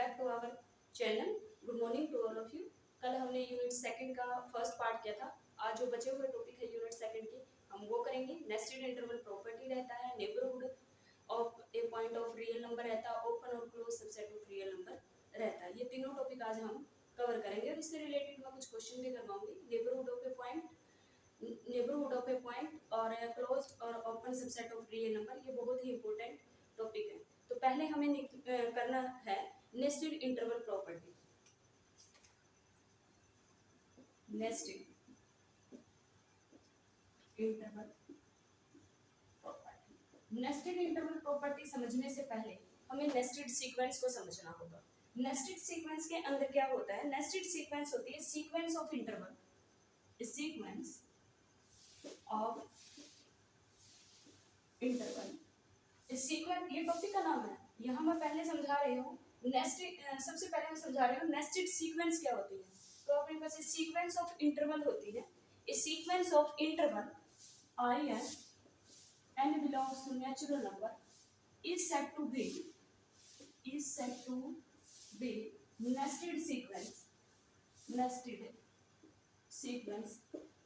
Back to our channel. Good morning to all of you. कल हमने unit second का first part किया था। आज जो बचे हुए टॉपिक है यूनिट सेकंड के हम वो करेंगे। नेस्टेड इंटरवल प्रॉपर्टी रहता है, neighbourhood of A point of real number रहता है, ओपन और close subset of real number रहता है। ये तीनों टॉपिक आज हम कवर करेंगे और इससे रिलेटेड मैं कुछ क्वेश्चन भी करवाऊंगी। नेबरहुड ऑफ ए पॉइंट और क्लोज्ड और open subset of real number, ये बहुत ही इंपॉर्टेंट टॉपिक है। तो पहले हमें करना है nested interval property. Nested interval property, nested interval property समझने से पहले हमें नेस्टेड सीक्वेंस को समझना होगा। नेस्टेड सीक्वेंस के अंदर क्या होता है? नेस्टेड सीक्वेंस होती है sequence of interval, sequence of interval. Sequence ये टॉपिक का नाम है। यहाँ मैं पहले समझा रही हूँ नेस्टेड, सबसे पहले मैं समझा रही हूँ नेस्टेड सीक्वेंस क्या होती है। तो अपने पास सीक्वेंस ऑफ इंटरवल होती है। इस sequence of interval n belongs to natural number is said to be nested sequence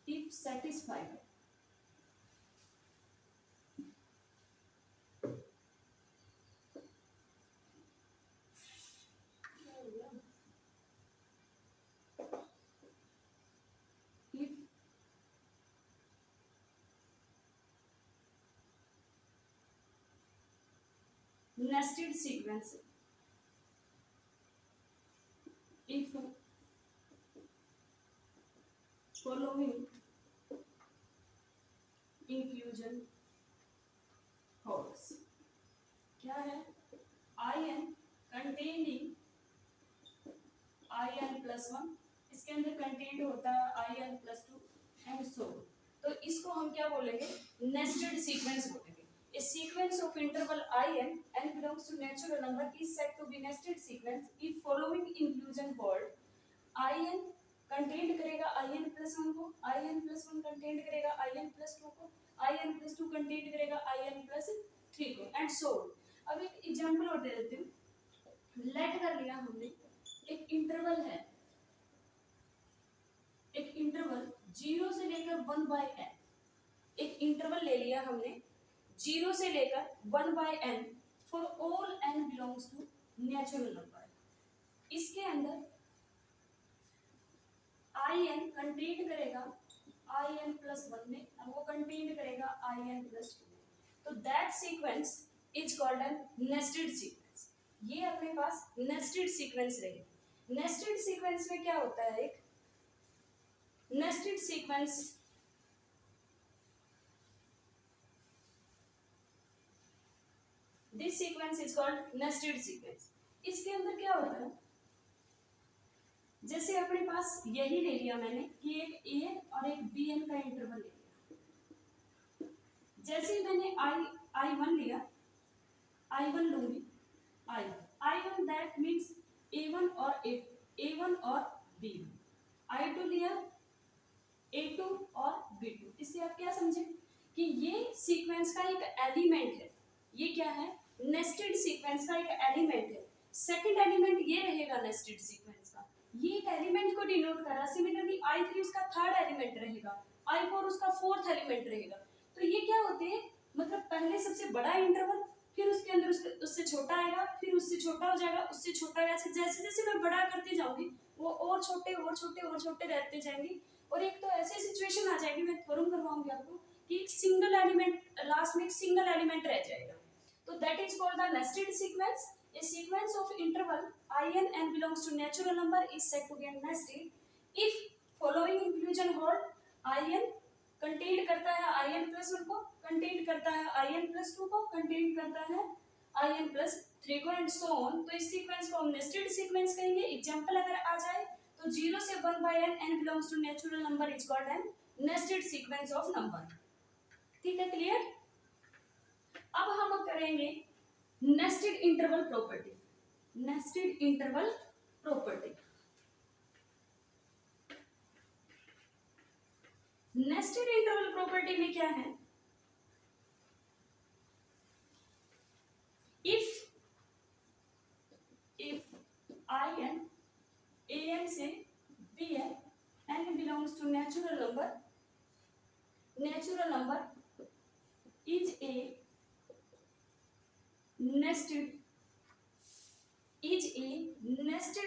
if satisfied nested sequence if following inclusion holds। क्या है? in containing in+1, इसके अंदर कंटेंट होता है in+2 एंड सो। तो इसको हम क्या बोलेंगे? नेस्टेड सीक्वेंस बोलेंगे। A sequence of interval n belongs to natural number is said to be nested sequence if following inclusion hold। in content करेगा in+1 को, in+1 कंटेंट करेगा in+2 को, in+2 कंटेंट करेगा in+3 को एंड सो। अब एक example और दे देती हूँ। लेट कर लिया हमने एक इंटरवल है, एक इंटरवल 0 से लेकर 1/n, एक इंटरवल ले लिया हमने 0 से लेकर 1/n for all n belongs to natural number. इसके अंदर in कंटेंट करेगा in+1 में और वो कंटेंट करेगा in+2 में। तो that sequence is called an nested sequence. ये अपने पास नेस्टेड सीक्वेंस रहेगी। नेस्टेड सीक्वेंस में क्या होता है? एक nested sequence this sequence is called nested sequence. इसके अंदर क्या होता है? जैसे अपने पास यही ले लिया मैंने कि एक a और एक bn का इंटरवल ले लिया। जैसे ही मैंने i1 लिया, i1 लूंगी, i1 दैट मीन्स a1 और b1। i2 लिया, a2 और b2। इससे आप क्या समझे कि ये सीक्वेंस का एक एलिमेंट है। ये क्या है? नेस्टेड सीक्वेंस का एक एलिमेंट है। सेकंड एलिमेंट ये रहेगा नेस्टेड सीक्वेंस का, ये एक एलिमेंट को डिनोट कर रहा है। सिमिलरली i3 उसका थर्ड एलिमेंट रहेगा, i4 उसका फोर्थ एलिमेंट रहेगा। तो ये क्या होते हैं? मतलब पहले सबसे बड़ा इंटरवल, फिर उसके अंदर उससे छोटा आएगा, फिर उससे छोटा हो जाएगा, उससे छोटा, ऐसे जैसे जैसे मैं बड़ा करती जाऊंगी वो और छोटे और छोटे और छोटे रहते जाएंगे। और एक तो ऐसी सिचुएशन आ जाएगी, मैं थ्योरम करवाऊंगी आपको, कि एक सिंगल एलिमेंट, लास्ट में एक सिंगल एलिमेंट रह जाएगा। तो that is called the nested sequence. A sequence of interval n belongs to natural number is said to be nested if following inclusion hold। in content करता है in+1 को, content करता है in+2 को, content करता है in+3 को and so on. तो इस सीक्वेंस को हम नेस्टेड सीक्वेंस कहेंगे। एग्जांपल अगर आ जाए तो 0 से 1/n n belongs to natural number is called an nested sequence of number। ठीक है, क्लियर? अब हम करेंगे nested interval property. Nested interval property, nested interval property में क्या है? इफ Bn से Bn, n belongs to natural number. Natural number is a nested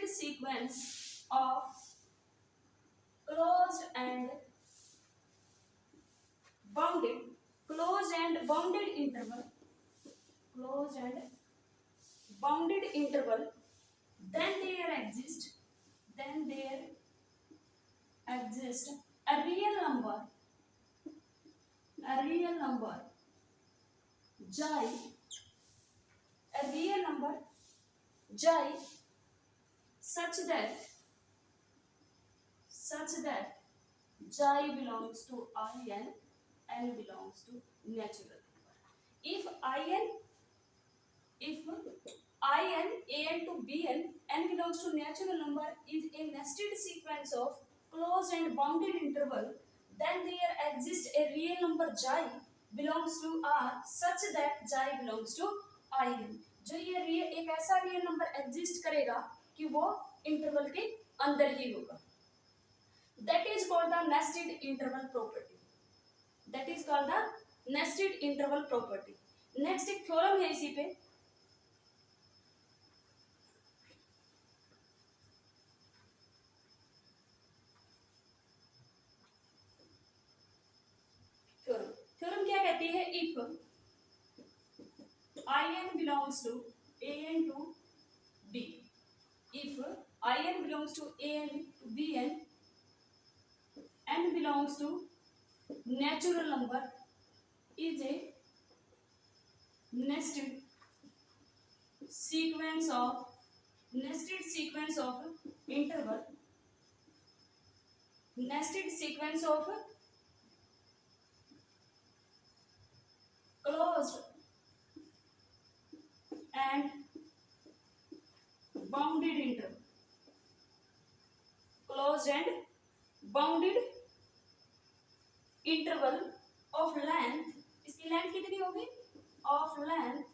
sequence of closed and bounded interval. Then there exists a real number xi such that xi belongs to in, n belongs to natural number. If in an to bn, n belongs to natural number is a nested sequence of closed and bounded interval, then there exists a real number xi belongs to r such that xi belongs to in. जो ये एक ऐसा real number exist करेगा कि वो interval के अंदर ही होगा. That is called the nested interval property. Next एक थ्योरम है इसी पे. थ्योरम क्या कहती है? If in belongs to an to b, if in belongs to an to bn, n belongs to natural number, is a nested sequence of interval, closed and bounded interval of length. इसकी length कितनी होगी? Of length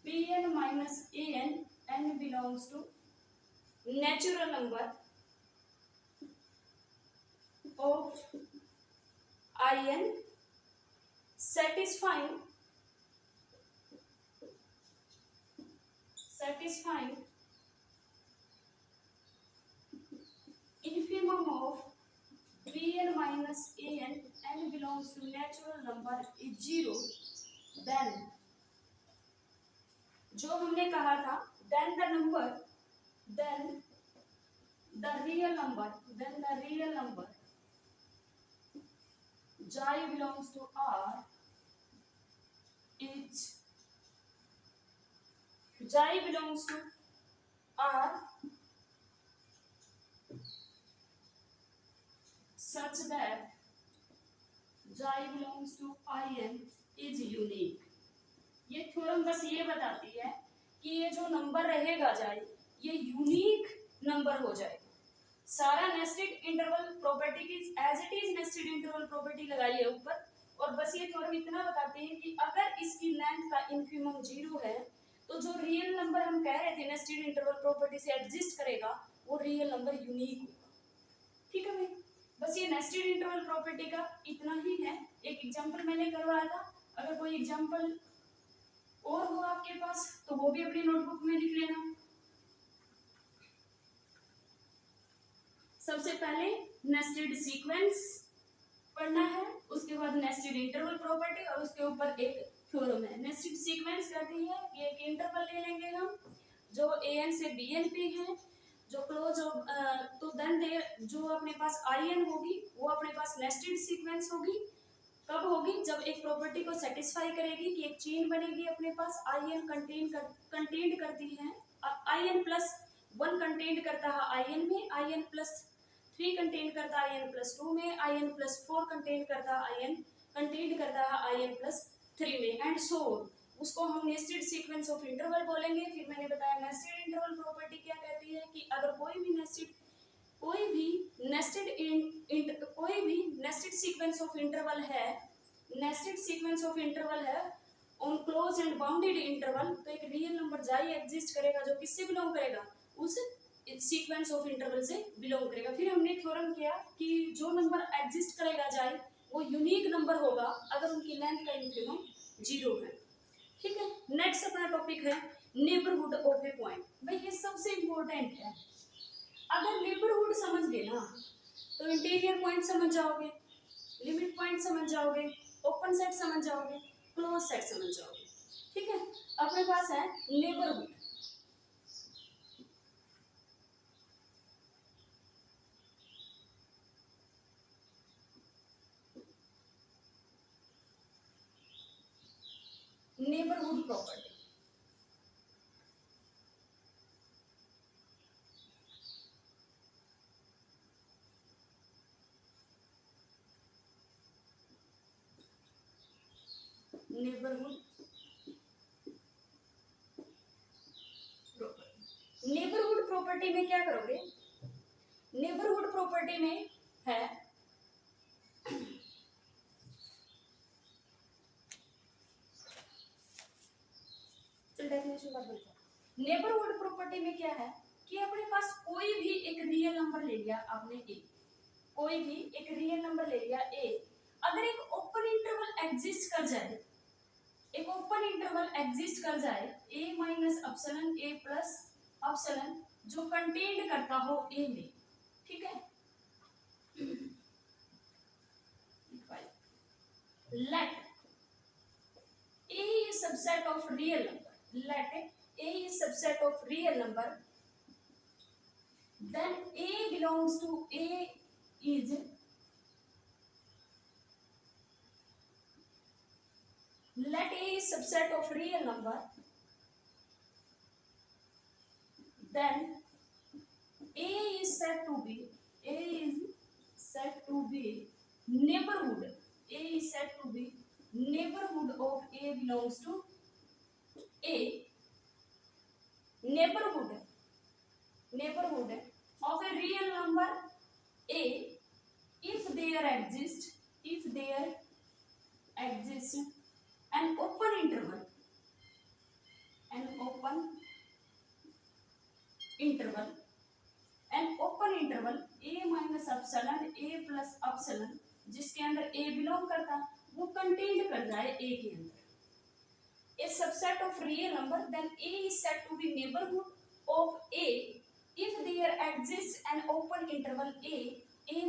bn minus an, n belongs to natural number of in, satisfying infimum of bn minus an, n belongs to natural number is 0, then जो हमने कहा था then the real number xi belongs to r is such that xi belongs to in is unique. ये theorem बस ये बताती है कि ये जो नंबर रहेगा xi, ये यूनिक नंबर हो जाएगा. सारा नेस्टेड इंटरवल प्रॉपर्टी की as it is nested interval property लगाइए ऊपर, और बस ये थ्योरम इतना बताते हैं कि अगर इसकी लेंथ का इनफिमम 0 है तो जो रियल नंबर हम कह रहे थे नेस्टेड इंटरवल प्रॉपर्टी से एग्जिस्ट करेगा वो रियल नंबर यूनिक होगा. ठीक है भाई, बस ये नेस्टेड इंटरवल प्रॉपर्टी का इतना ही है. एक एग्जांपल मैंने करवाया था, अगर कोई एग्जांपल और हो आपके पास तो वो भी अपनी नोटबुक में लिख लेना. सबसे पहले नेस्टेड सीक्वेंस पढ़ना है, उसके बाद नेस्टेड इंटरवल प्रॉपर्टी और उसके ऊपर एक थ्योरम है. नेस्टेड सीक्वेंस कहती है कि एक इंटरवल ले लेंगे हम जो an से bn पे है, जो क्लोज तो देन जो अपने पास in होगी वो अपने पास नेस्टेड सीक्वेंस होगी. कब होगी? जब एक प्रॉपर्टी को सेटिस्फाई करेगी कि एक चेन बनेगी अपने पास in कंटेन्ड करती है, in प्लस 1 कंटेन्ड करता है in में, in प्लस 3 कंटेन्ड करता है in प्लस 2 में, in प्लस 4 कंटेन्ड करता है in प्लस 3 में, एंड सो उसको हम नेस्टेड सीक्वेंस ऑफ इंटरवल बोलेंगे. फिर मैंने बताया नेस्टेड इंटरवल प्रॉपर्टी क्या कहती है कि अगर कोई भी नेस्टेड सीक्वेंस ऑफ इंटरवल है on close and bounded interval, तो एक रियल नंबर xi एग्जिस्ट करेगा जो किससे बिलोंग करेगा? उस सीक्वेंस ऑफ इंटरवल से बिलोंग करेगा। फिर हमने थ्योरम किया कि जो नंबर एग्जिस्ट करेगा जाए वो यूनिक नंबर होगा अगर उनकी लेंथ का इंक्रीमेंट 0 है। ठीक है, नेक्स्ट अपना टॉपिक है नेबरहुड ऑफ ए पॉइंट। भाई ये सबसे इंपॉर्टेंट है। अगर नेबरहुड समझ गए ना तो इंटीरियर पॉइंट समझ जाओगे, लिमिट पॉइंट समझ जाओगे, ओपन सेट समझ जाओगे, क्लोज सेट समझ जाओगे। ठीक है, अपने पास है neighbourhood. Neighbourhood property, neighbourhood property. Neighbourhood property में क्या करोगे? नेबरहुड प्रॉपर्टी में है डेफिनेशन बात बोलते हैं। नेबरहुड प्रॉपर्टी में क्या है कि अपने पास कोई भी एक रियल नंबर ले लिया आपने ए, कोई भी एक रियल नंबर ले लिया ए, अगर एक ओपन इंटरवल एग्जिस्ट कर जाए, एक ओपन इंटरवल एग्जिस्ट कर जाए a minus epsilon a plus epsilon जो कंटेन्ड करता हो ए में, ठीक है, let a is subset of real number, let a is subset of real number, then a belongs to a is let a is subset of real number, then a is said to be neighborhood, a is said to be neighborhood of a belongs to a, neighborhood of a real number a if there exists an open interval a minus epsilon a plus epsilon जिसके अंदर a belong करता वो contained कर जाए a के अंदर, a subset of real number, then a is said to be neighborhood of a if there exists an open interval a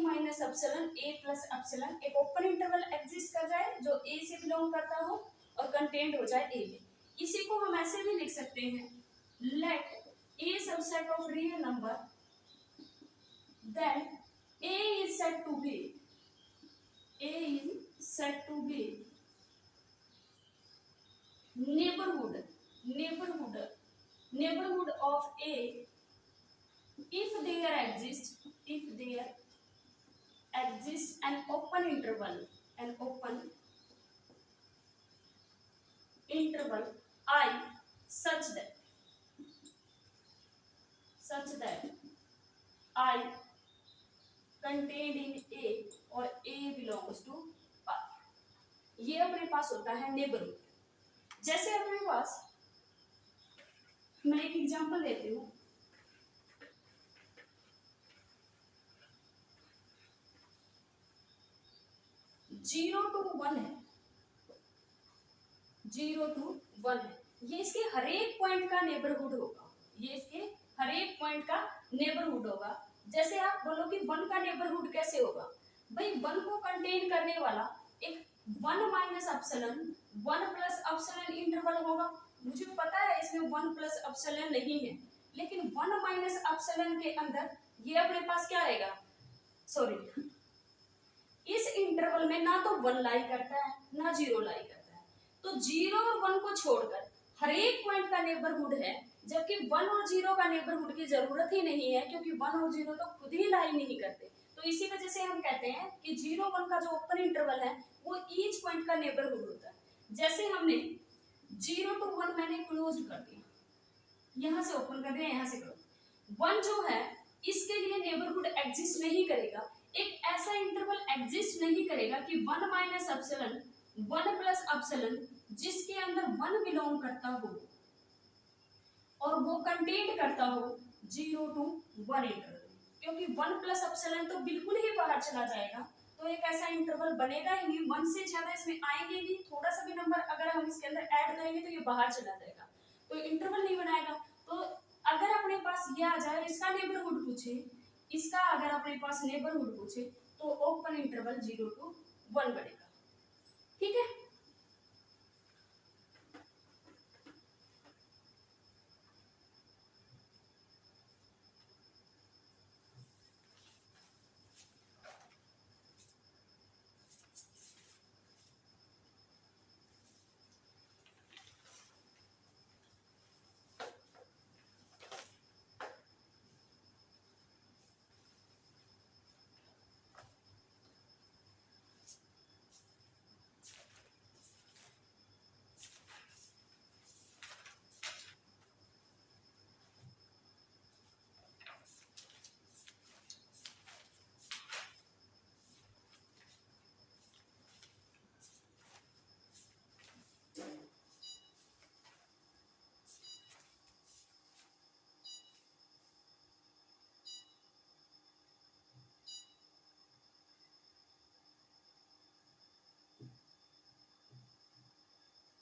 minus epsilon a plus epsilon, एक open interval exist कर जाए जो a से belong करता हो और contained हो जाए a में। इसी को हम ऐसे भी लिख सकते हैं let a subset of real number, then a is said to be neighborhood of a if there exists an open interval I such that I contained in a और a belongs to I। ये अपने पास होता है neighbourhood. जैसे अपने पास, मैं एक example लेती हूँ, जीरो टू वन है, ये इसके हर एक पॉइंट का नेबरहुड होगा, जैसे आप बोलो कि वन का नेबरहुड कैसे होगा? भाई वन को कंटेन करने वाला एक one minus epsilon one plus epsilon interval होगा। मुझे पता है इसमें वन प्लस अपसलन नहीं है, लेकिन वन माइनस अपसलन के अंदर ये अपने पास क्या रहेगा? सॉरी, इस इंटरवल में ना तो वन लाई करता है ना जीरो लाई करता है, तो जीरो और वन को छोड़कर हर एक पॉइंट का नेबरहुड है, जबकि वन और जीरो का नेबरहुड की जरूरत ही नहीं है क्योंकि वन और जीरो तो खुद ही लाई नहीं करते। तो इसी वजह से हम कहते हैं कि जीरो वन का जो ओपन इंटरवल है वो ईच पॉइंट का नेबरहुड होता है। जैसे हमने जीरो टू वन मैंने क्लोज कर दिया, यहाँ से ओपन कर दिया, यहाँ से क्लोज। वन जो है इसके लिए नेबरहुड एग्जिस्ट नहीं करेगा, एक ऐसा इंटरवल एग्जिस्ट नहीं करेगा कि one minus epsilon one plus epsilon जिसके अंदर वन बिलोंग करता हो और वो कंटेन करता हो 0 to 1 इंटरवल, क्योंकि 1 प्लस एप्सिलॉन तो बिल्कुल ही बाहर चला जाएगा, तो एक ऐसा इंटरवल बनेगा ही नहीं, 1 से ज्यादा इसमें आएंगे भी, थोड़ा सा भी नंबर अगर हम इसके अंदर ऐड करेंगे तो ये बाहर चला जाएगा, तो इंटरवल नहीं बनाएगा। तो अगर अपने पास ये आ जाए, इसका नेबरहुड पूछे, इसका अगर अपने पास नेबरहुड पूछे, तो ओपन इंटरवल 0 to 1 बनेगा। ठीक है,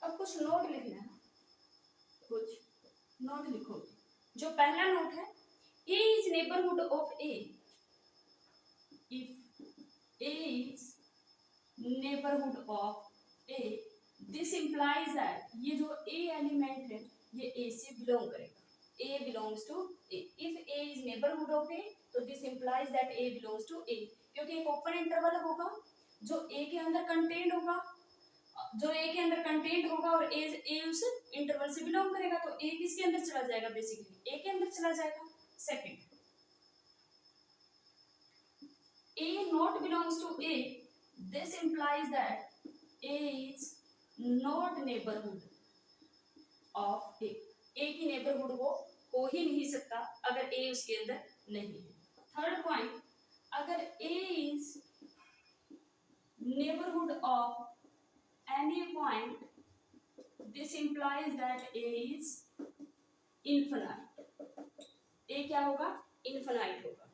अब कुछ नोट लिखना है, कुछ नोट लिखो। जो पहला नोट है, A is neighbourhood of A, if A is neighbourhood of A, this implies that, ये जो ए एलिमेंट है ये ए से बिलोंग करेगा, A belongs to A. If A is neighbourhood of A, तो this implies that A belongs to A, क्योंकि एक open interval होगा जो ए के अंदर कंटेंट होगा, जो ए के अंदर कंटेंट होगा और ए उस इंटरवल से बिलोंग करेगा, तो ए किसके अंदर चला जाएगा, बेसिकली ए के अंदर चला जाएगा। Second, A not belongs to A, this implies that A is not neighbourhood of A, A की नेबरहुड वो हो ही नहीं सकता अगर ए उसके अंदर नहीं है। थर्ड पॉइंट, अगर A is neighbourhood of any point, this implies that a is infinite, a क्या होगा, infinite होगा।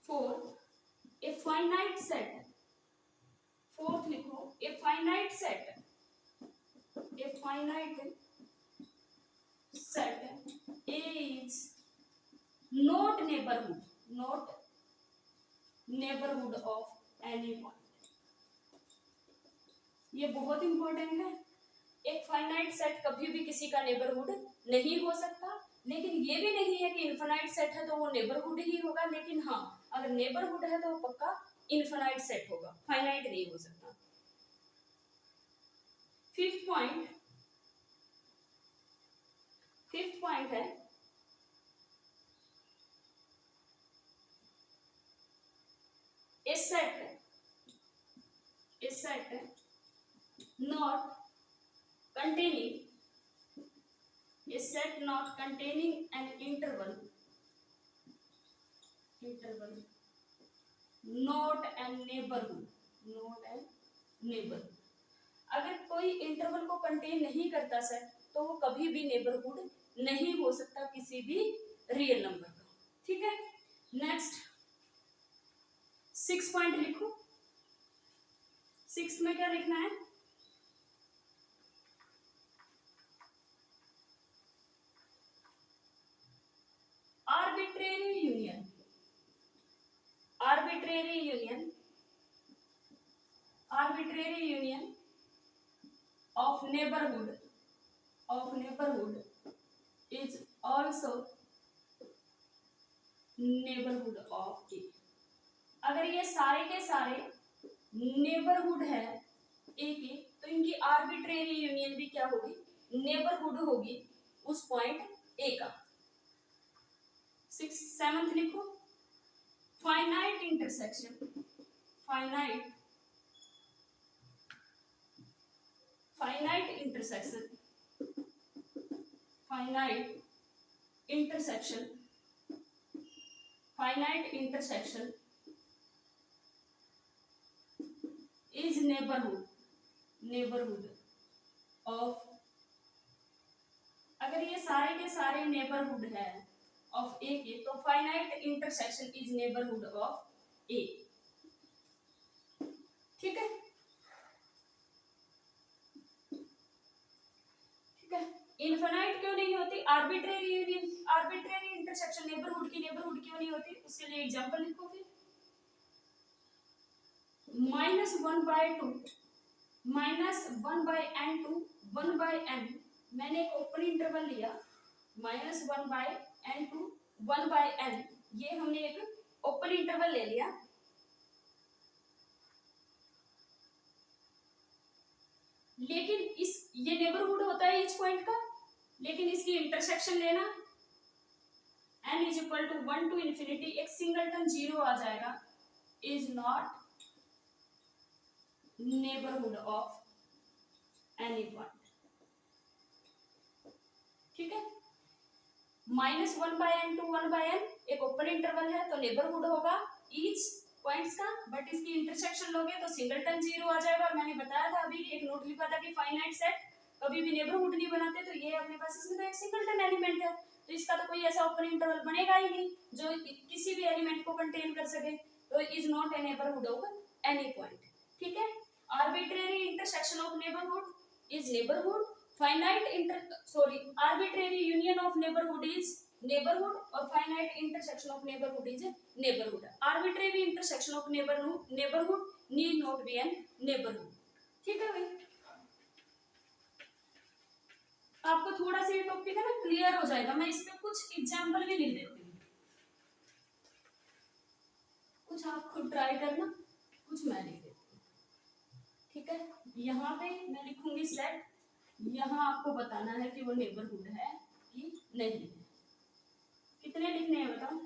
Fourth, a finite set, fourth लिखो, a finite set, a finite set a is not neighborhood, not neighborhood of any point, ये बहुत important है। एक finite set कभी भी किसी का नेबरहुड नहीं हो सकता, लेकिन ये भी नहीं है कि इनफाइनाइट सेट है तो वो नेबरहुड ही होगा, लेकिन हाँ अगर नेबरहुड है तो वो पक्का इनफाइनाइट सेट होगा, फाइनाइट नहीं हो सकता। फिफ्थ पॉइंट है इस set not containing, a set not containing an interval not a neighborhood, अगर कोई इंटरवल को कंटेन नहीं करता सेट तो वो कभी भी नेबरहुड नहीं हो सकता किसी भी रियल नंबर का। ठीक है, नेक्स्ट 6 पॉइंट लिखो। 6 में क्या लिखना है, arbitrary union of neighborhood is also neighborhood of A। अगर ये सारे के सारे नेबरहुड है ए के, तो इनकी आर्बिट्रेरी यूनियन भी क्या होगी, नेबरहुड होगी उस पॉइंट ए का। 7th लिखो, finite intersection, finite intersection is neighborhood of, अगर ये सारे के सारे नेबरहुड है ऑफ ए के, तो finite intersection is neighbourhood of A. ठीक है, ठीक है। इनफाइनाइट क्यों नहीं होती? Arbitrary union, arbitrary intersection neighbourhood की नेबरहुड क्यों नहीं होती? उसके लिए एग्जांपल लिखो फिर। -1/2 -1/n2 1/n, मैंने एक ओपन इंटरवल लिया, -1/n2 1/n, ये हमने एक ओपन इंटरवल ले लिया। लेकिन इस ये नेबरहुड होता है ईच पॉइंट का, लेकिन इसकी इंटरसेक्शन लेना n = 1 to infinity, एक सिंगलटन 0 आ जाएगा, is not neighbourhood of any point. ठीक है, -1/n2 1/n एक ओपन इंटरवल है, तो नेबरहुड होगा ईच पॉइंट्स का, बट इसकी इंटरसेक्शन लोगे तो सिंगलटन 0 आ जाएगा। और मैंने बताया था अभी, एक नोट लिखा था कि फाइनाइट सेट कभी भी नेबरहुड नहीं बनाते, तो ये अपने पास इसमें तो एक सिंगलटन एलिमेंट है, तो इसका तो कोई ऐसा ओपन इंटरवल बनेगा ही नहीं जो किसी भी एलिमेंट को कंटेन कर सके, तो is not a neighbourhood of any point. ठीक है, arbitrary intersection of neighbourhood is neighbourhood, arbitrary union of neighbourhood is neighbourhood, और finite intersection of neighbourhood is neighbourhood. Arbitrary intersection of neighbourhood need not be an neighbourhood. ठीक है भाई, आपको थोड़ा सा ये टॉपिक है ना क्लियर हो जाएगा। मैं इस पे कुछ एग्जांपल भी लिख देती हूँ, कुछ आप खुद ट्राई करना, कुछ मैं लिख देती हूँ। ठीक है, यहाँ पे मैं लिखूंगी सेट, यहाँ आपको बताना है कि वो नेबरहुड है कि नहीं है। कितने लिखने हैं बताओ?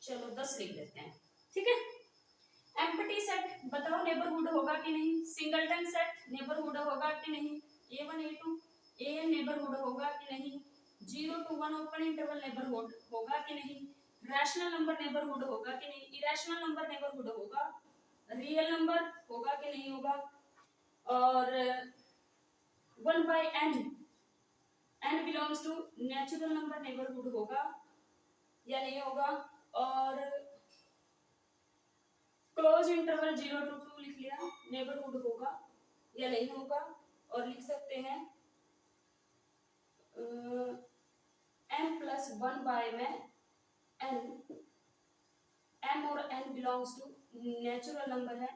चलो 10 लिख देते हैं। ठीक है, एम्प्टी सेट बताओ नेबरहुड होगा कि नहीं, सिंगलटन सेट नेबरहुड होगा कि नहीं, A1 A2 AN नेबरहुड होगा कि नहीं, 0 to 1 ओपन इंटरवल नेबरहुड होगा कि नहीं, रैशनल नंबर नेबरहुड होगा कि नहीं, इरेशनल नंबर नेबरहुड होगा, रियल नंबर होगा कि नहीं होगा, और 1/n n belongs to natural number neighbourhood होगा या नहीं होगा, और क्लोज इंटरवल 0 to 2 लिख लिया, नेबरहुड होगा या नहीं होगा, और लिख सकते हैं n+1 में n, m और n belongs to natural number है,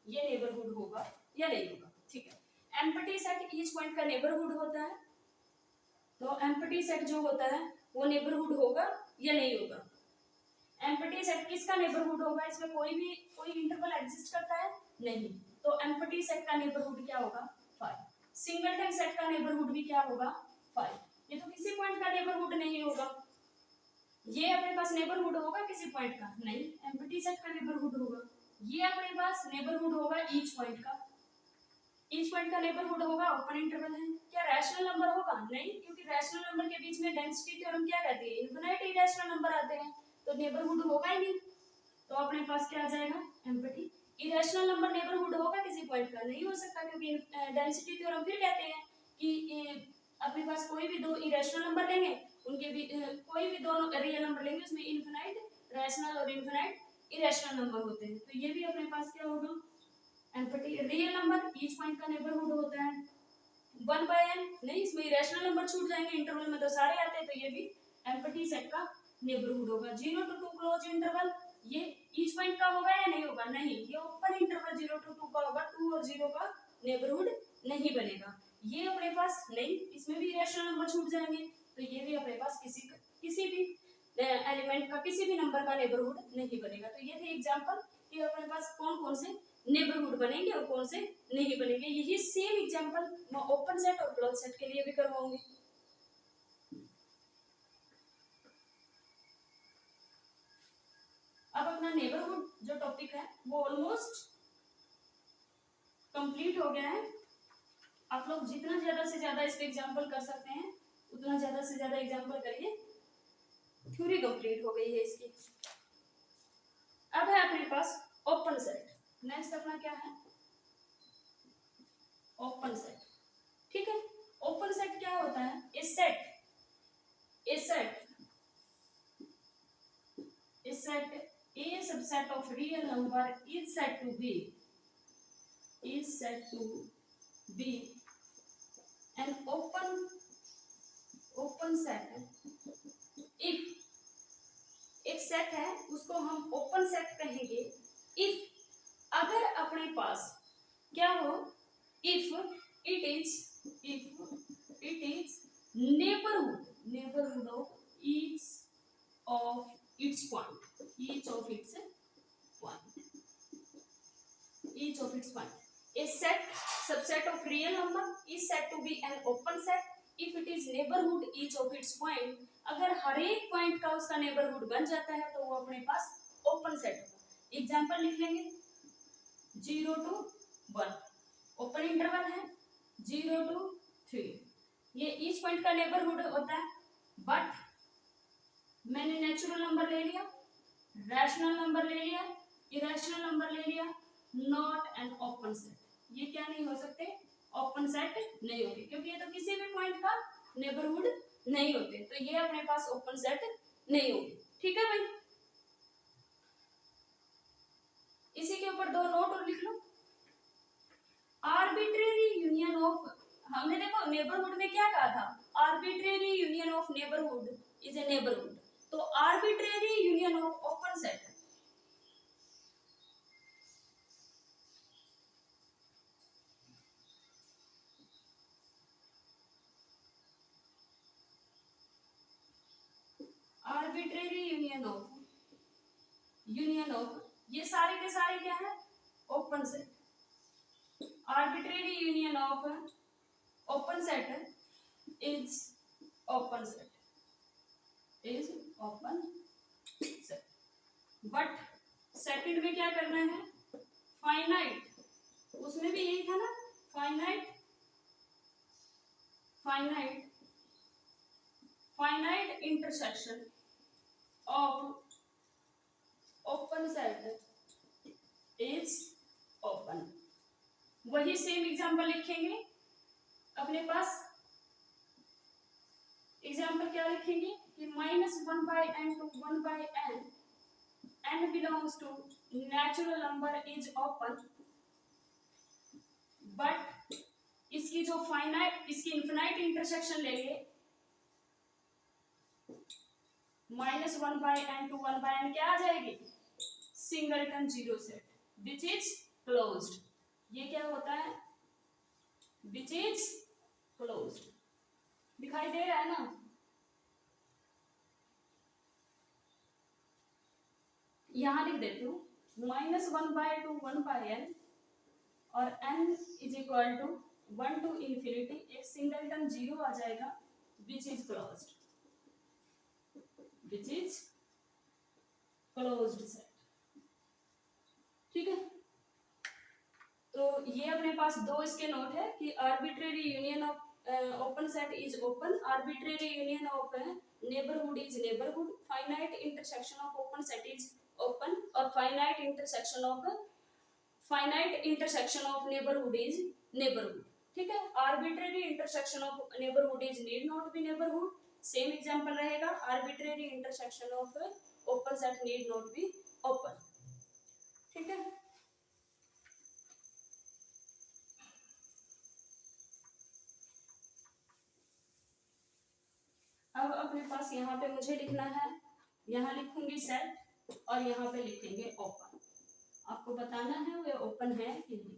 ये नेबरहुड होगा या नहीं होगा। ठीक है, एम्प्टी सेट ईच पॉइंट का नेबरहुड होता है, तो एम्प्टी सेट जो होता है वो नेबरहुड होगा या नहीं होगा। एम्प्टी सेट किसका नेबरहुड होगा? इसमें कोई इंटरवल एग्जिस्ट करता है नहीं, तो एम्प्टी सेट का नेबरहुड क्या होगा? 5। सिंगलटन सेट का नेबरहुड भी क्या होगा? 5। ये तो किसी पॉइंट का नेबरहुड नहीं होगा, ये अपने पास नेबरहुड होगा किसी पॉइंट का नहीं, एम्प्टी सेट का नेबरहुड होगा। ये अपने पास नेबरहुड होगा ईच पॉइंट का, ईच पॉइंट का नेबरहुड होगा, ओपन इंटरवल है। क्या रैशनल नंबर होगा? नहीं, क्योंकि रैशनल नंबर के बीच में डेंसिटी थ्योरम क्या कहती है? इनफिनिट इरेशनल नंबर आते हैं, तो नेबरहुड होगा ही नहीं, तो अपने पास क्या आ जाएगा? एम्प्टी। इरेशनल नंबर नेबरहुड होगा किसी पॉइंट का? नहीं हो सकता, क्योंकि डेंसिटी थ्योरम फिर कहते हैं कि अपने पास कोई भी दो इरेशनल नंबर लेंगे, उनके भी कोई भी दोनों रियल नंबर लेंगे, उसमें इनफिनिट रैशनल और इनफिनिट इरेशनल नंबर होते हैं, तो ये भी अपने पास क्या होगा? Empty. Real number each point का नेबरहुड होता है 1/n, नहीं इसमें इरेशनल नंबर छूट जाएंगे, इंटरवल में तो सारे आते हैं, तो ये भी एम्प्टी सेट का नेबरहुड होगा। 0 to 2 क्लोज इंटरवल, ये ईच पॉइंट का होगा या नहीं होगा? नहीं, ये ओपन इंटरवल 0 to 2 का होगा, 2 और 0 का नेबरहुड नहीं बनेगा। ये अपने पास नहीं, इसमें भी इरेशनल नंबर छूट जाएंगे, तो ये भी अपने पास किसी भी एलिमेंट का किसी भी नंबर का नेबरहुड नहीं बनेगा। तो ये थे एग्जांपल कि अपने पास कौन कौन से नेबरहुड बनेंगे और कौन से नहीं बनेंगे। यही सेम एग्जांपल मैं ओपन सेट और क्लोज सेट के लिए भी करवाऊंगी। अब अपना नेबरहुड जो टॉपिक है वो ऑलमोस्ट कंप्लीट हो गया है। आप लोग जितना ज्यादा से ज्यादा इस पे एग्जांपल कर सकते हैं उतना ज्यादा से ज्यादा एग्जांपल करिए। थ्योरी कंप्लीट हो गई है इसकी। अब है अपने पास ओपन सेट। नेक्स्ट अपना क्या है? Open set. ठीक है। ओपन सेट क्या होता है? ए set A subset of real number is said to be an open set if एक सेट है उसको हम ओपन सेट कहेंगे इफ अगर अपने पास क्या हो, if it is neighbourhood of each of its point a set subset of real number is said to be an open set if it is neighborhood each of its point. अगर हर एक point का उसका neighbourhood बन जाता है तो वो अपने पास ओपन सेट होगा। एग्जांपल लिख लेंगे 0 to 1 ओपन इंटरवल है, 0 to 3 ये ईच पॉइंट का नेबरहुड होता है। बट मैंने नेचुरल नंबर ले लिया, रैशनल नंबर ले लिया, इरेशनल नंबर ले लिया, नॉट एन ओपन सेट। ये क्या नहीं हो सकते? ओपन सेट नहीं होते, क्योंकि ये तो किसी भी पॉइंट का नेबरहुड नहीं होते, तो ये अपने पास ओपन सेट नहीं होंगे। ठीक है भाई, इसी के ऊपर दो नोट और लिख लो। आर्बिट्रेरी यूनियन ऑफ, हमने देखो नेबरहुड में क्या कहा था? Arbitrary union of neighbourhood is a neighbourhood. तो arbitrary union of open set, arbitrary union of ये सारे के सारे क्या है? Open set. Arbitrary union of open set is open set. But second में क्या करना है? फाइनाइट, उसमें भी यही था ना, finite intersection of open set is open. वही सेम एग्जांपल लिखेंगे अपने पास। एग्जांपल क्या लिखेंगे कि -1/n to 1/n, n belongs to natural number is open, but इसकी जो फाइनाइट, इसकी इनफिनाइट इंटरसेक्शन लेंगे -1/n to 1/n क्या आ जाएगी? Singleton zero set which is closed. ये क्या होता है? विच इज क्लोज्ड। दिखाई दे रहा है ना? यहां लिख देती हूँ -1/2 1/n और n is equal to 1 to infinity, एक सिंगलटन जीरो आ जाएगा which is closed, which is closed set. ठीक है, तो ये अपने पास दो इसके नोट है कि arbitrary union of open set is open, arbitrary union of neighbourhood is neighbourhood, finite intersection of open set is open और finite intersection of neighbourhood is neighbourhood. ठीक है, arbitrary intersection of neighbourhood is need not be neighbourhood. Same example रहेगा, arbitrary intersection of open set need not be open. ठीक है, अब अपने पास यहाँ पे मुझे लिखना है, यहाँ लिखूंगी सेट और यहाँ पे लिखेंगे ओपन। आपको बताना है वे ओपन है कि नहीं।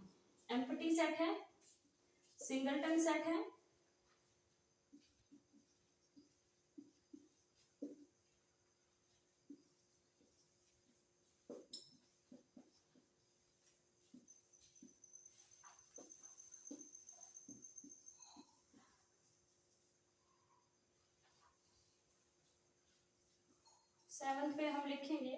एम्प्टी सेट है, सिंगलटन सेट है, सेवंथ पे हम लिखेंगे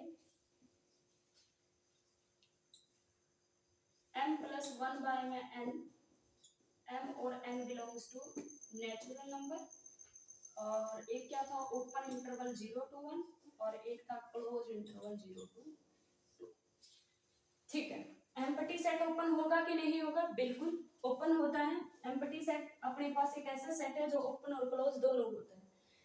m+1 में n, m और n belongs to natural number, और एक क्या था? ओपन इंटरवल 0 to 1 और एक था क्लोज इंटरवल 0 to 2। ठीक है, एम्प्टी सेट ओपन होगा कि नहीं होगा? बिल्कुल ओपन होता है। एम्प्टी सेट अपने पास एक ऐसा सेट है जो ओपन और क्लोज दोनों होता है।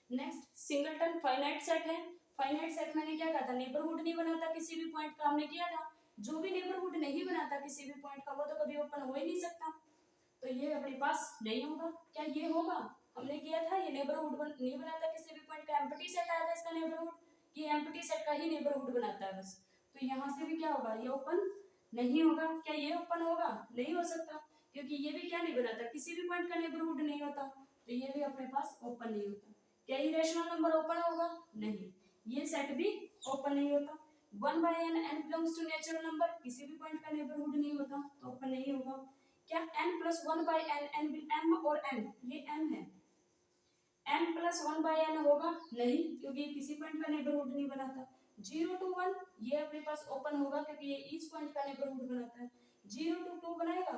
नेक्स्ट सिंगलटन फाइनाइट सेट है। फाइनाइट सेट मैंने क्या कहा था, नेबरहुड नहीं बनाता किसी भी पॉइंट का, हमने किया था। जो भी नेबरहुड नहीं बनाता किसी भी पॉइंट का वो तो कभी ओपन हो ही नहीं सकता, तो ये अपने पास नहीं होगा। क्या ये होगा? हमने किया था ये नेबरहुड नहीं बनाता किसी भी पॉइंट का, एम्प्टी सेट आया था इसका नेबरहुड, ये एम्प्टी सेट का ही नेबरहुड बनाता है बस। तो यहाँ से भी क्या होगा, ये ओपन नहीं होगा। क्या ये ओपन होगा? नहीं हो सकता, क्योंकि ये भी क्या नहीं बनाता, किसी भी पॉइंट का नेबरहुड नहीं होता, तो ये भी अपने पास ओपन नहीं होता। क्या ये रैशनल नंबर ओपन होगा? नहीं, ये सेट भी ओपन नहीं होता। 1/n n belongs to natural number, किसी भी पॉइंट का नेबरहुड नहीं होता, तो ओपन नहीं होगा। क्या n+1/n m और n, ये m है, m+1/n होगा? नहीं, क्योंकि ये किसी पॉइंट का नेबरहुड नहीं बनाता। 0 to 1 ये अपने पास ओपन होगा क्योंकि ये ईच पॉइंट का नेबरहुड बनाता है। 0 to 2 बनाएगा,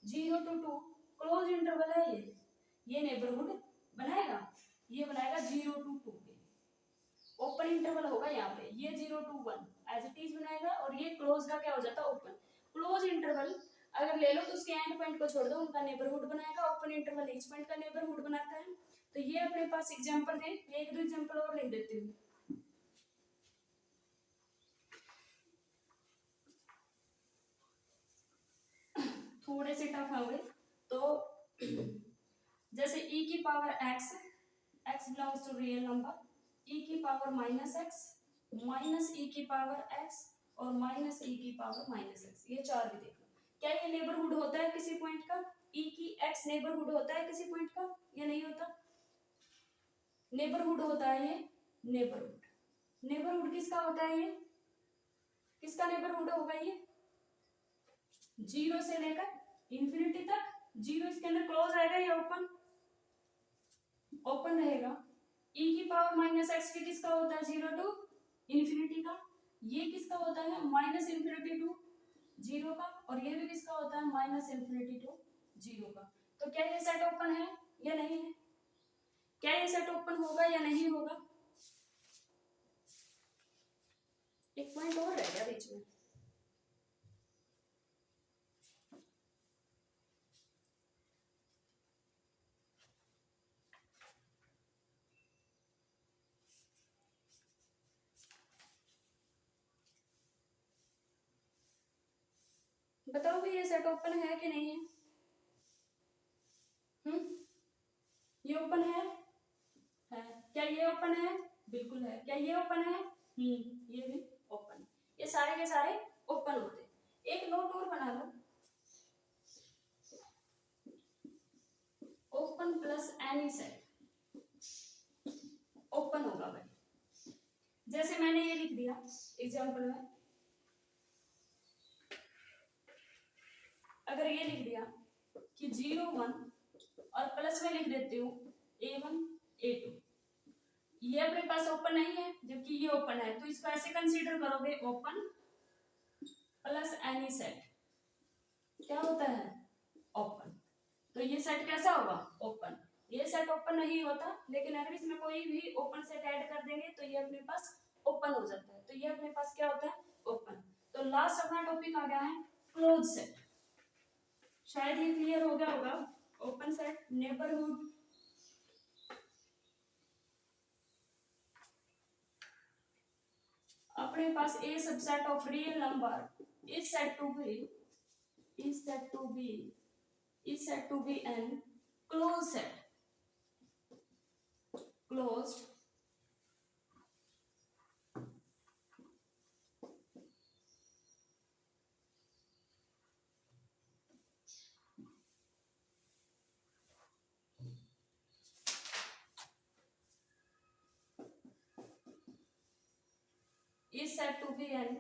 0 to 2 क्लोज इंटरवल है, ये नेबरहुड बनाएगा, ये बनाएगा 0 to 2 के ओपन इंटरवल होगा यहाँ पे, ये 0 to 1 एज इट इज बनाएगा, और ये क्लोज का क्या हो जाता है, ओपन। क्लोज इंटरवल अगर ले लो तो उसके एंड पॉइंट को छोड़ दो, उनका नेबरहुड बनाएगा। ओपन इंटरवल ईच पॉइंट का नेबरहुड बनाता है। तो ये अपने पास एग्जांपल है, एक दो एग्जांपल और लिख देती हूँ। थोड़े से टफ होंगे तो जैसे e की power x, x belongs to real number, e की पावर -x, माइनस e की पावर x और माइनस e की पावर -x, ये चार भी देख लो। क्या ये नेबरहुड होता है किसी पॉइंट का? e की x नेबरहुड होता है किसी पॉइंट का या नहीं होता? नेबरहुड होता है ये, नेबरहुड। नेबरहुड किसका होता है? ये किसका नेबरहुड होगा? ये 0 से लेकर इंफिनिटी तक, 0 इसके अंदर क्लोज आएगा या ओपन? ओपन रहेगा। e की पावर -x भी किसका होता है? 0 to इंफिनिटी का। ये किसका होता है? -इंफिनिटी टू 0 का, और ये भी किसका होता है? -इंफिनिटी टू 0 का। तो क्या ये सेट ओपन है या नहीं है? क्या ये सेट ओपन होगा या नहीं होगा? एक पॉइंट और रह गया बीच में। बताओ भी ये सेट ओपन है कि नहीं है? ये ओपन है? क्या ये ओपन है? बिल्कुल है। क्या ये ओपन है? ये भी ओपन। ये सारे के सारे ओपन होते हैं। एक नोट और बना लो, open plus any set open होगा भाई। जैसे मैंने ये लिख दिया एग्जांपल में, अगर ये लिख दिया कि 0 1 और प्लस में लिख देती हूँ A1 A2, ये अपने पास ओपन नहीं है जबकि ये ओपन है, तो इसको ऐसे कंसीडर करोगे ओपन प्लस एनी सेट क्या होता है? ओपन। तो ये सेट कैसा होगा? ओपन। ये सेट ओपन नहीं होता, लेकिन अगर इसमें कोई भी ओपन सेट ऐड कर देंगे तो ये अपने पास ओपन हो जाता है। तो ये अपने पास क्या होता है? ओपन। तो लास्ट अपना टॉपिक आ गया है क्लोज सेट। शायद ये क्लियर हो गया होगा। ओपन सेट, नेबरहुड, अपने पास a subset of real number is said to be an closed set, closed is said to be an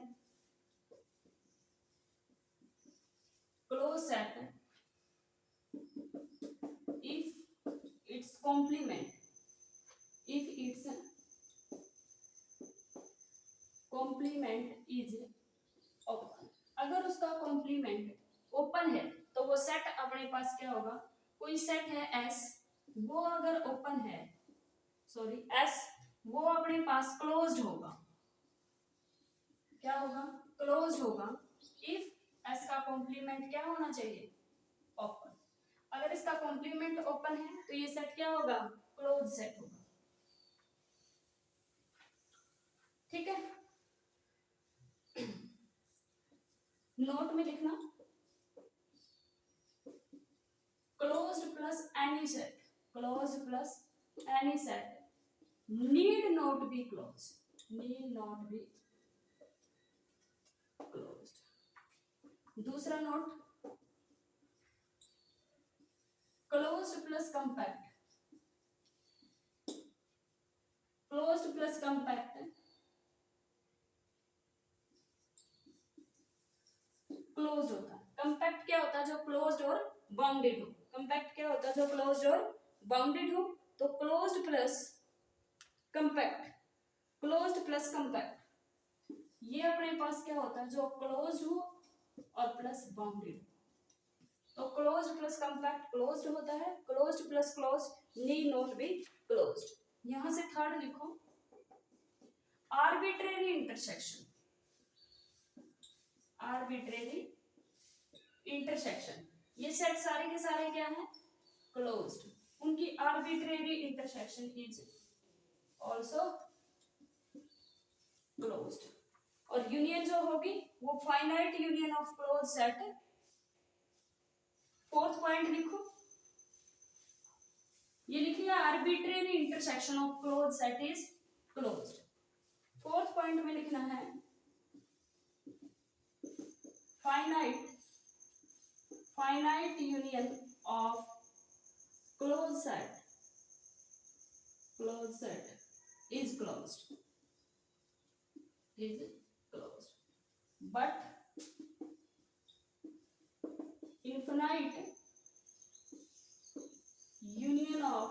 closed set if its complement is open। अगर उसका complement open है तो वो set अपने पास क्या होगा? कोई सेट है S, वो अगर ओपन है, सॉरी S, वो अपने पास क्लोज्ड होगा। क्या होगा? क्लोज्ड होगा इफ S का कॉम्प्लीमेंट क्या होना चाहिए? ओपन। अगर इसका कॉम्प्लीमेंट ओपन है तो ये सेट क्या होगा, क्लोज सेट होगा। ठीक है, नोट में लिखना closed plus any set, closed plus any set need not be closed, need not be closed। दूसरा note closed plus compact, closed plus compact closed होता है। कंपैक्ट क्या होता है, जो क्लोज्ड और बाउंडेड हो। कंपैक्ट क्या होता है, जो क्लोज्ड और बाउंडेड हो। तो closed plus compact, closed plus compact, ये अपने पास क्या होता है, जो क्लोज्ड हो और प्लस बाउंडेड हो। तो क्लोज्ड प्लस कंपैक्ट क्लोज्ड होता है, closed plus closed need not be closed. यहां से थर्ड लिखो आर्बिट्रेरी इंटरसेक्शन, आर्बिट्रेरी इंटरसेक्शन, ये सेट सारे के सारे क्या हैं, क्लोज्ड। उनकी arbitrary intersection is also closed. और यूनियन जो होगी वो finite union of close set. Fourth point लिखो, ये लिखिए arbitrary intersection of close set is closed. Fourth point में लिखना है finite union of close set is closed, but infinite union of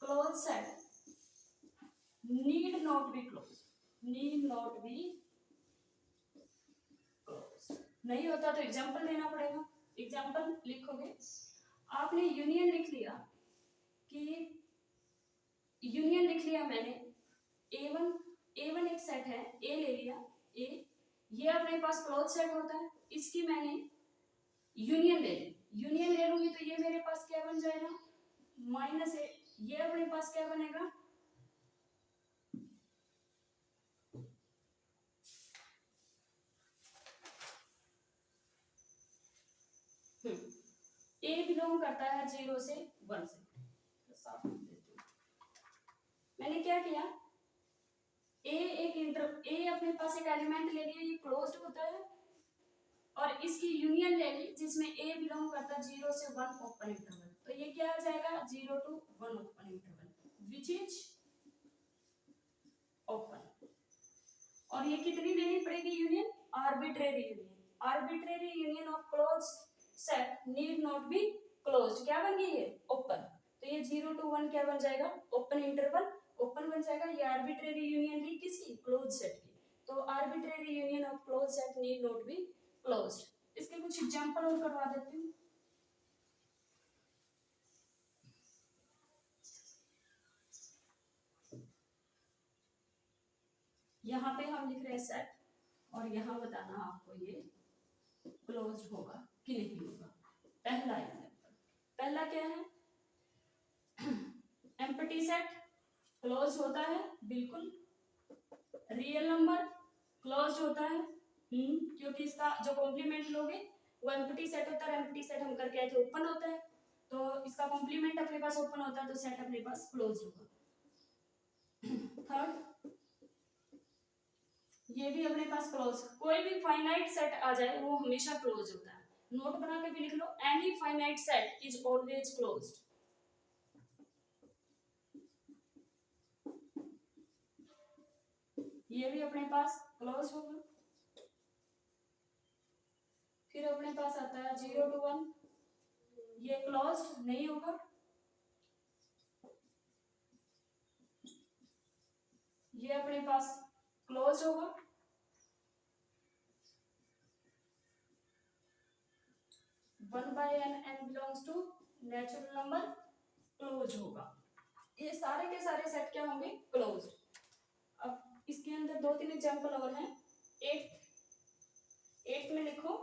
closed set need not be closed, need not be closed। नहीं होता तो example देना पड़ेगा। Example लिखोगे, आपने यूनियन लिख लिया कि यूनियन लिख लिया मैंने, A1 एक सेट है, ए ले लिया, ए ये अपने पास क्लोज सेट होता है, इसकी मैंने यूनियन ले ली। यूनियन ले लूंगी तो ये मेरे पास क्या बन जाएगा, -a। ये अपने पास क्या बनेगा, ए बिलोंग करता है 0 से 1 से। मैंने क्या किया, ए अपने पास एक एलिमेंट ले लिया, ये क्लोज्ड होता है, और इसकी यूनियन ले ली जिसमें ए बिलोंग करता है 0 से 1 ओपन इंटरवल। तो ये क्या आ जाएगा, 0 to 1 open interval which is open. और ये कितनी लेनी पड़ेगी union, arbitrary union. Arbitrary union of close set need not be closed, क्या बन गई है, ओपन। तो ये 0 to 1 क्या बन जाएगा, ओपन इंटरवल, ओपन बन जाएगा। ये आर्बिट्रेरी यूनियन ली किसकी, क्लोज सेट की। तो arbitrary union of close set need not be closed. इसके कुछ एग्जांपल और करवा देती हूँ। यहाँ पे हम लिख रहे हैं सेट, और यहाँ बताना आपको ये क्लोज्ड होगा कि नहीं होगा। पहला एग्जांपल, पहला क्या है, एम्प्टी सेट क्लोज होता है बिल्कुल। रियल नंबर क्लोज होता है, क्योंकि इसका जो कॉम्प्लीमेंट लोगे वो एम्प्टी सेट होता है। एम्प्टी सेट हम करके आए थे ओपन होता है, तो इसका कॉम्प्लीमेंट अपने पास ओपन होता है, तो सेट अपने पास क्लोज होगा। थर्ड, ये भी अपने पास क्लोज, कोई भी फाइनाइट सेट आ जाए वो हमेशा क्लोज होता है। नोट बना के भी लिख लो, any finite set is always closed. ये भी अपने पास क्लोज होगा। फिर अपने पास आता है 0 to 1, ये क्लोज नहीं होगा। ये अपने पास क्लोज होगा। One by n belongs to natural number, close होगा। ये सारे के सारे सेट क्या होंगे, क्लोज। अब इसके अंदर 2-3 एग्जांपल और हैं। 8 में लिखो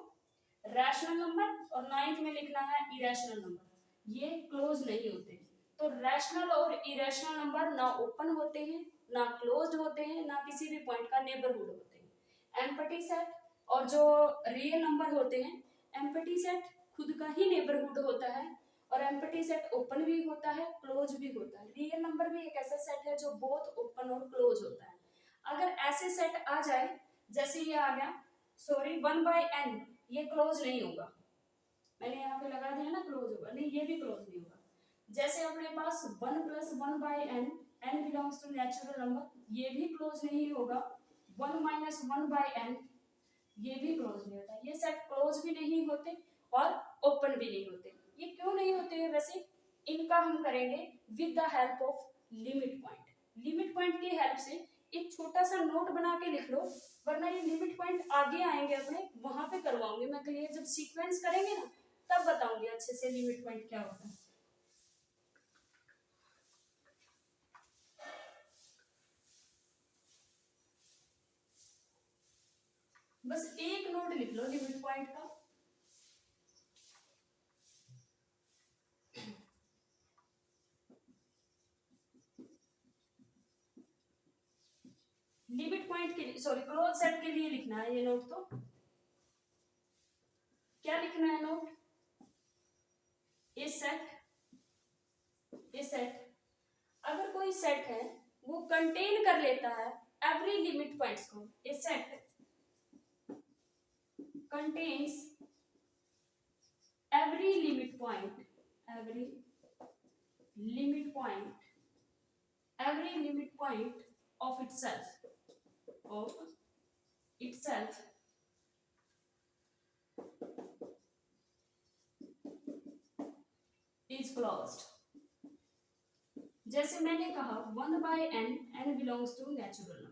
रैशनल नंबर और 9th में लिखना है इरेशनल नंबर, ये क्लोज नहीं होते। तो रैशनल और इरेशनल नंबर ना ओपन होते हैं, ना क्लोज होते हैं, ना किसी भी पॉइंट का नेबरहुड होते हैं। एम्प्टी सेट और जो रियल नंबर होते हैं, एम्प्टी सेट खुद का ही नेबरहुड होता है और एम्प्टी सेट ओपन भी होता है, क्लोज भी होता है। रियल नंबर भी एक ऐसा सेट है जो बोथ ओपन और क्लोज होता है। अगर ऐसे सेट आ जाए, जैसे ये आ गया, सॉरी 1/n, ये क्लोज नहीं होगा, मैंने यहाँ पे लगा दिया ना क्लोज होगा, नहीं ये भी क्लोज नहीं होगा। जैसे अपने पास 1 + 1/n, n belongs to natural number, ये भी क्लोज नहीं होगा। 1 - 1/n, ये भी क्लोज नहीं होता। ये सेट क्लोज भी नहीं होते और ओपन भी नहीं होते। ये क्यों नहीं होते हैं वैसे, इनका हम करेंगे with the help of limit point. Limit point की हेल्प से एक छोटा सा नोट बना के लिख लो, वरना ये लिमिट पॉइंट आगे आएंगे अपने, वहां पे करवाऊंगी मैं क्लियर, जब सीक्वेंस करेंगे ना तब बताऊंगी अच्छे से लिमिट पॉइंट क्या होता है। बस एक नोट लिख लो लिमिट पॉइंट का। लिमिट पॉइंट के लिए, सॉरी क्लोज सेट के लिए लिखना है ये नोट। तो क्या लिखना है नोट, ए सेट अगर कोई सेट है वो कंटेन कर लेता है एवरी लिमिट पॉइंट्स को, ए set contains every limit point of itself is closed। जैसे मैंने कहा 1/n, n belongs to natural number,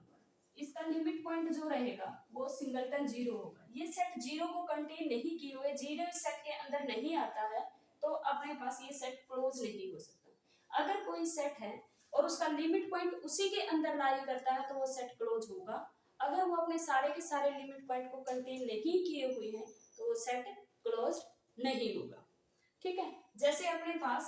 इसका लिमिट पॉइंट जो रहेगा वो सिंगलटन 0 होगा। ये सेट 0 को कंटेन नहीं किए हुए, 0 इस सेट के अंदर नहीं आता है, तो अपने पास ये सेट क्लोज नहीं हो सकता। अगर कोई सेट है और उसका लिमिट पॉइंट उसी के अंदर लाई करता है तो वो सेट क्लोज होगा। अगर वो अपने सारे के सारे लिमिट पॉइंट को कंटेन नहीं किए हुए हैं तो वो सेट क्लोज नहीं होगा। ठीक है, जैसे अपने पास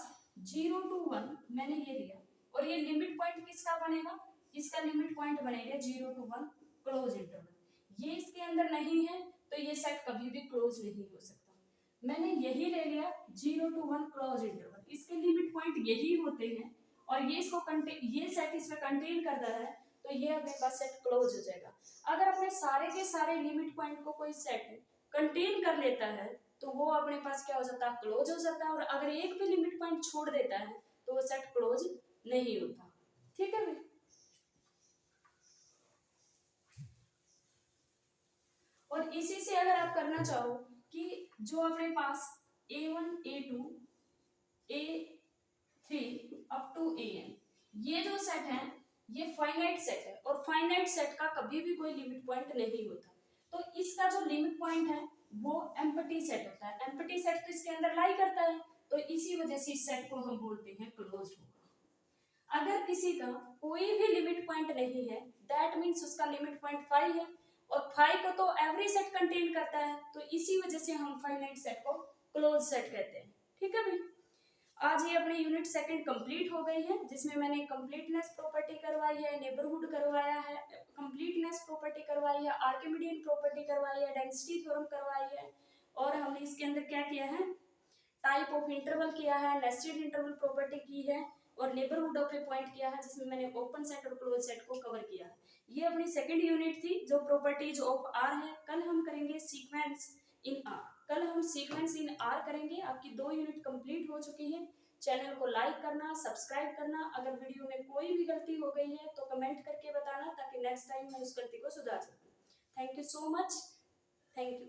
0 to 1 मैंने ये दिया और ये लिमिट पॉइंट किसका बनेगा, इसका लिमिट पॉइंट बनेगा 0 to 1 क्लोज इंटरवल। ये इसके अंदर नहीं है तो ये सेट कभी भी क्लोज नहीं हो सकता। मैंने यही ले लिया 0 to 1 क्लोज इंटरवल, इसके लिमिट पॉइंट यही होते हैं और ये इसको ये सेट इसमें कंटेन करता है तो ये अपने पास सेट क्लोज हो जाएगा। अगर अपने सारे के सारे लिमिट पॉइंट को कोई सेट कंटेन कर लेता है तो वो अपने पास क्या हो जाता है, क्लोज हो जाता है। और अगर एक भी लिमिट पॉइंट छोड़ देता है तो वो सेट क्लोज नहीं होता। ठीक है भाई, और इसी से अगर आप करना चाहो कि जो अपने पास A1 A2 A3 up to AN, ये जो सेट है ये फाइनाइट सेट है और फाइनाइट सेट का कभी भी कोई लिमिट पॉइंट नहीं होता। तो इसका जो लिमिट पॉइंट है वो एम्प्टी सेट होता है। एम्प्टी सेट तो इसके अंदर लाई करता है तो इसी वजह से इस सेट को हम बोलते हैं क्लोज होगा। अगर किसी का कोई भी लिमिट पॉइंट नहीं है दैट मीन्स उसका लिमिट पॉइंट 5 है और 5 को तो एवरी सेट कंटेन करता है तो इसी वजह से हम फाइनाइट सेट को क्लोज सेट कहते हैं। ठीक है भाई, आज ये अपनी यूनिट सेकंड कंप्लीट हो गई है जिसमें मैंने कंप्लीटनेस प्रॉपर्टी करवाई है, नेबरहुड करवाया है, कंप्लीटनेस प्रॉपर्टी करवाई है, आर्किमिडियन प्रॉपर्टी करवाई है, डेंसिटी थ्योरम करवाई है और हमने इसके अंदर क्या किया है, टाइप ऑफ इंटरवल किया है, नेस्टेड इंटरवल प्रॉपर्टी की है और नेबरहुड ऑफ ए पॉइंट किया है जिसमें मैंने ओपन सेट और क्लोज सेट को कवर किया है। ये अपनी सेकंड यूनिट थी जो प्रॉपर्टीज ऑफ आर है। कल हम करेंगे सीक्वेंस इन आर, कल हम सीक्वेंस इन आर करेंगे। आपकी 2 यूनिट कंप्लीट हो चुकी है। चैनल को लाइक करना, सब्सक्राइब करना, अगर वीडियो में कोई भी गलती हो गई है तो कमेंट करके बताना ताकि नेक्स्ट टाइम मैं उस गलती को सुधार सकूं। Thank you so much, thank you.